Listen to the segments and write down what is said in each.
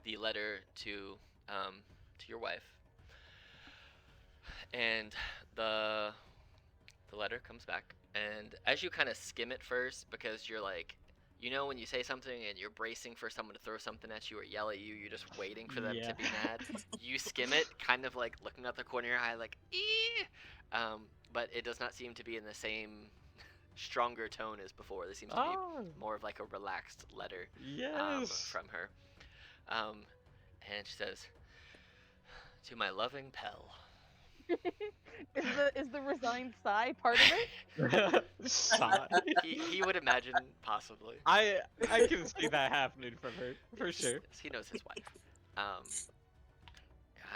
the letter to your wife, and the the letter comes back, and as you kind of skim it first, because you're like, when you say something and you're bracing for someone to throw something at you or yell at you, you're just waiting for them Yeah. to be mad. You skim it, kind of like looking at the corner of your eye, like, ee! But it does not seem to be in the same stronger tone as before. This seems to be Oh, more of like a relaxed letter yes. from her. Um, and she says, "To my loving Pell." Is the resigned sigh part of it? Sigh. He would imagine possibly. I can see that happening from her for sure. Yes, he knows his wife. Um,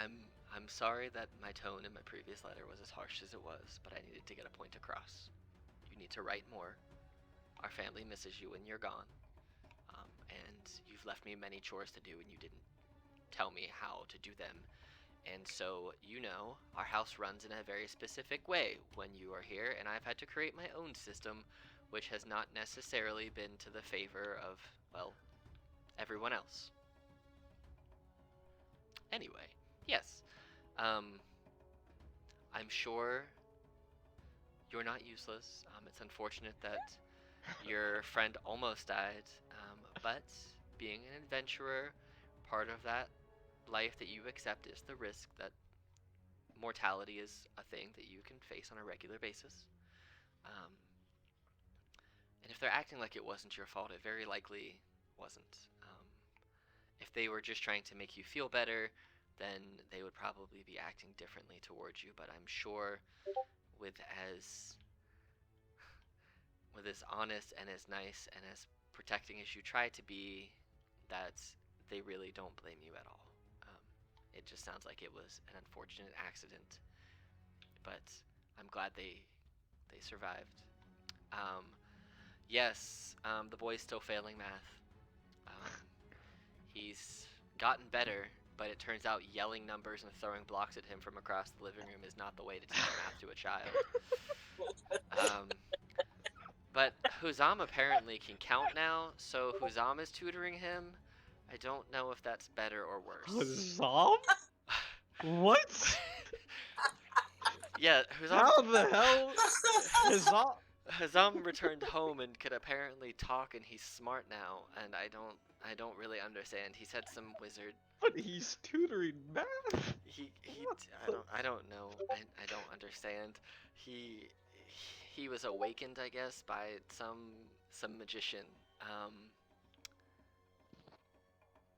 I'm I'm sorry that my tone in my previous letter was as harsh as it was, but I needed to get a point across. You need to write more. Our family misses you when you're gone, and you've left me many chores to do, and you didn't tell me how to do them. And so, our house runs in a very specific way when you are here, and I've had to create my own system, which has not necessarily been to the favor of, well, everyone else. Anyway, yes. Um, I'm sure you're not useless. It's unfortunate that your friend almost died, but being an adventurer, part of that life that you accept is the risk that mortality is a thing that you can face on a regular basis. Um, and if they're acting like it wasn't your fault, it very likely wasn't. If they were just trying to make you feel better, then they would probably be acting differently towards you. But I'm sure with as honest and as nice and as protecting as you try to be, that they really don't blame you at all. It just sounds like it was an unfortunate accident, but I'm glad they survived. Um, yes, the boy's still failing math. Um, he's gotten better, but it turns out yelling numbers and throwing blocks at him from across the living room is not the way to teach math to a child. Um, but Huzam apparently can count now, so Huzam is tutoring him. I don't know if that's better or worse. Huzzam? What? Yeah, Huzam. How the hell? Huzzam? Hazam returned home and could apparently talk, and he's smart now. And I don't really understand. He said some wizard. But he's tutoring math. I don't know. I don't understand. He he was awakened, I guess, by some magician.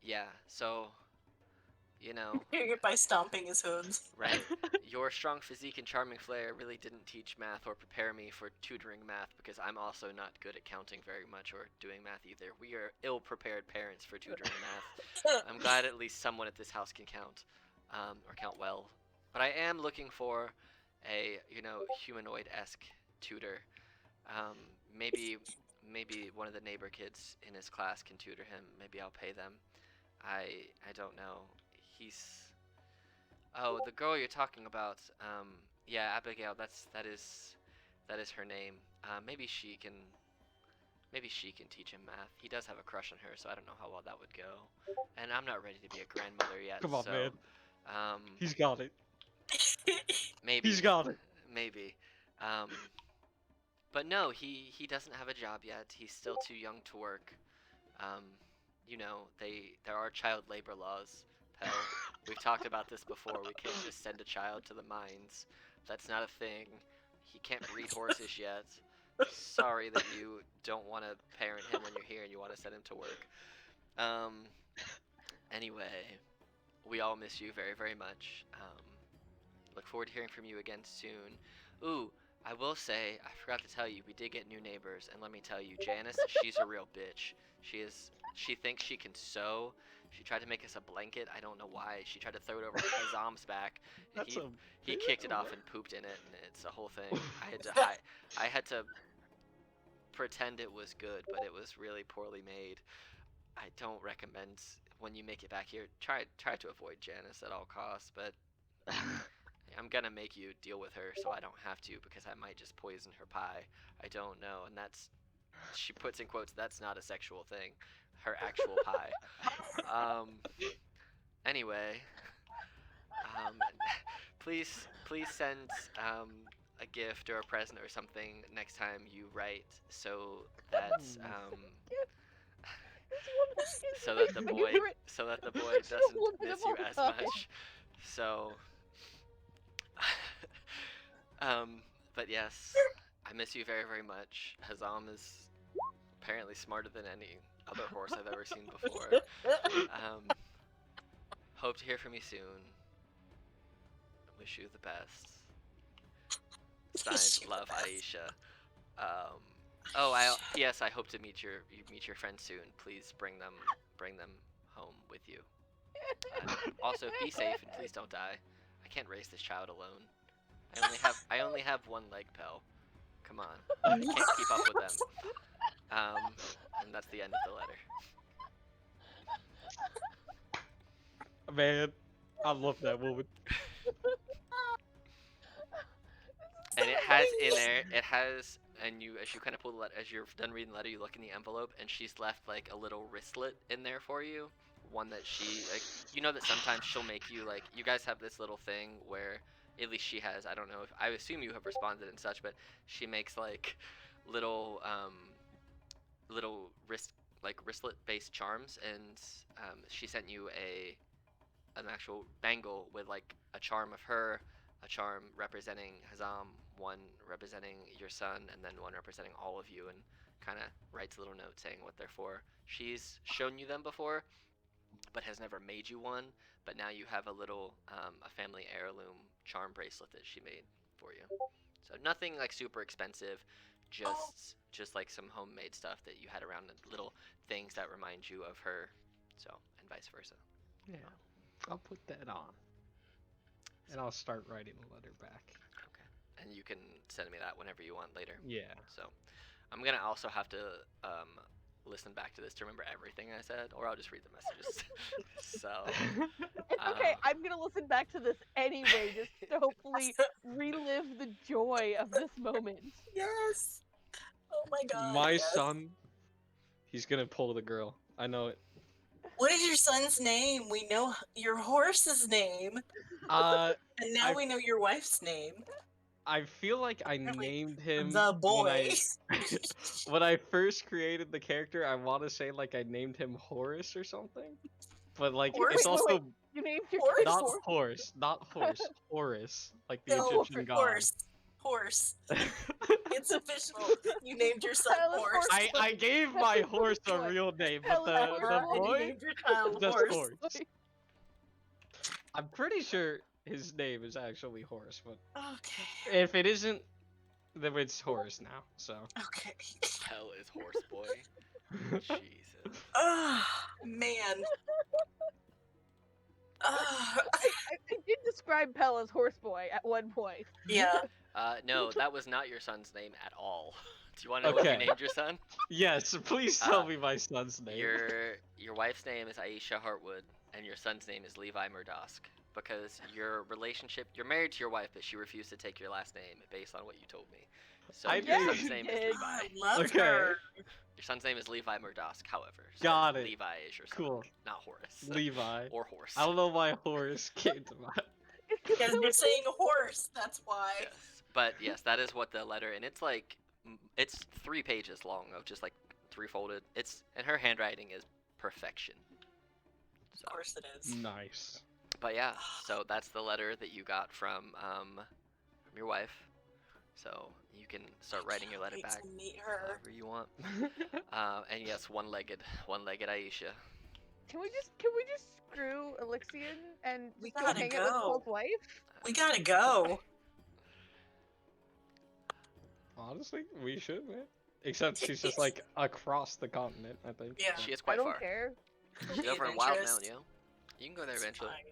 Yeah. So, you know, Doing it by stomping his hooves. right. Your strong physique and charming flair really didn't teach math or prepare me for tutoring math, because I'm also not good at counting very much or doing math either. We are ill-prepared parents for tutoring math. I'm glad at least someone at this house can count, or count well. But I am looking for a, humanoid-esque tutor. Um, maybe one of the neighbor kids in his class can tutor him. Maybe I'll pay them. I don't know. He's Oh, the girl you're talking about. Yeah, Abigail. That is her name. Maybe she can teach him math. He does have a crush on her, so I don't know how well that would go. And I'm not ready to be a grandmother yet. Come on, so, man. Um, He's got it. maybe. He's got it. Maybe. But no, he doesn't have a job yet. He's still too young to work. There are child labor laws. Pell. We've talked about this before. We can't just send a child to the mines. That's not a thing. He can't breed horses yet. Sorry that you don't want to parent him when you're here and you want to send him to work. Anyway, we all miss you very, very much. Look forward to hearing from you again soon. Ooh, I will say, I forgot to tell you, we did get new neighbors, and let me tell you, Janice, she's a real bitch. She thinks she can sew. She tried to make us a blanket. I don't know why. She tried to throw it over Azam's back, and he kicked it off and pooped in it, and it's a whole thing. I had to pretend it was good, but it was really poorly made. I don't recommend when you make it back here. Try to avoid Janice at all costs, but I'm gonna make you deal with her so I don't have to, because I might just poison her pie. I don't know, and that's she puts in quotes, that's not a sexual thing. Her actual pie. Anyway, um, please send a gift or a present or something next time you write, so that so that the boy doesn't miss you as much. So, but yes, I miss you very, very much. Hazam is apparently smarter than any other horse I've ever seen before. Hope to hear from you soon. Wish you the best. Signed, love, Aisha. P.S. I hope to meet your friends soon. Please bring them home with you. Also, be safe and please don't die. I can't raise this child alone. I only have one leg, Pell. Come on, I can't keep up with them. And that's the end of the letter. Man, I love that woman. And it has in there, and as you kind of pull the letter, as you're done reading the letter, you look in the envelope, and she's left like a little wristlet in there for you. One that she, like, you know that sometimes she'll make you, like, you guys have this little thing where, at least she has, I don't know if, I assume you have responded and such, but she makes like little, little wristlet-based charms, and she sent you an actual bangle with like a charm of her, a charm representing Hazam, one representing your son, and then one representing all of you, and kind of writes a little note saying what they're for. She's shown you them before, but has never made you one, but now you have a little, a family heirloom charm bracelet that she made for you. So nothing like super expensive, just like some homemade stuff that you had around, little things that remind you of her, so, and vice versa. Yeah, I'll put that on. And I'll start writing a letter back. Okay. And you can send me that whenever you want later. Yeah. So, I'm gonna also have to listen back to this to remember everything I said, or I'll just read the messages. So. It's okay. I'm gonna listen back to this anyway, just to hopefully relive the joy of this moment. Yes. Oh my god. My yes. son, he's gonna pull the girl. I know it. What is your son's name? We know your horse's name. And now we know your wife's name. I feel like I Really? named him The boy. when I first created the character. I want to say like I named him Horus or something, but like Horus? it's Wait, also You named your Horse? kid not Horse? horse, not horse, Horus, like the No, Egyptian god. horse. It's official. You named your son Pell is Horse. I gave my horse a real name, but Pell is the horse And you boy named your child just Horse. horse. I'm pretty sure his name is actually Horse, but Okay. if it isn't, then it's Horus now. So. Okay. Hell is horse boy. Jesus. Ah, man. Ah, I did describe Pell as Horseboy at one point. yeah. No, that was not your son's name at all. Do you want to know what Okay. you named your son? Yes, please tell me my son's name. Your wife's name is Aisha Hartwood, and your son's name is Levi Murdosk. Because your relationship, you're married to your wife, but she refused to take your last name based on what you told me. So I your knew son's you name did. is Levi. I love Okay. her. Your son's name is Levi Murdosk, however. So Got it. Levi is your son, Cool. not Horace. Levi. Or horse. I don't know why Horus came to mind. Because you're saying horse, that's why. Yes. But yes, that is what the letter, and it's like, it's 3 pages long of just like 3-folded. And her handwriting is perfection. So. Of course it is. Nice. But yeah, so that's the letter that you got from your wife. So you can start writing your letter Wait back to meet her. however you want. And yes, one-legged Aisha. Can we just screw Elixion and We just go gotta hang out with go. Paul's wife? We gotta go. Honestly, we should, man. Except she's just like across the continent, I think. Yeah. She is I quite don't far. care. She's over in Wild Mountain, yo. You can go there eventually. Fine.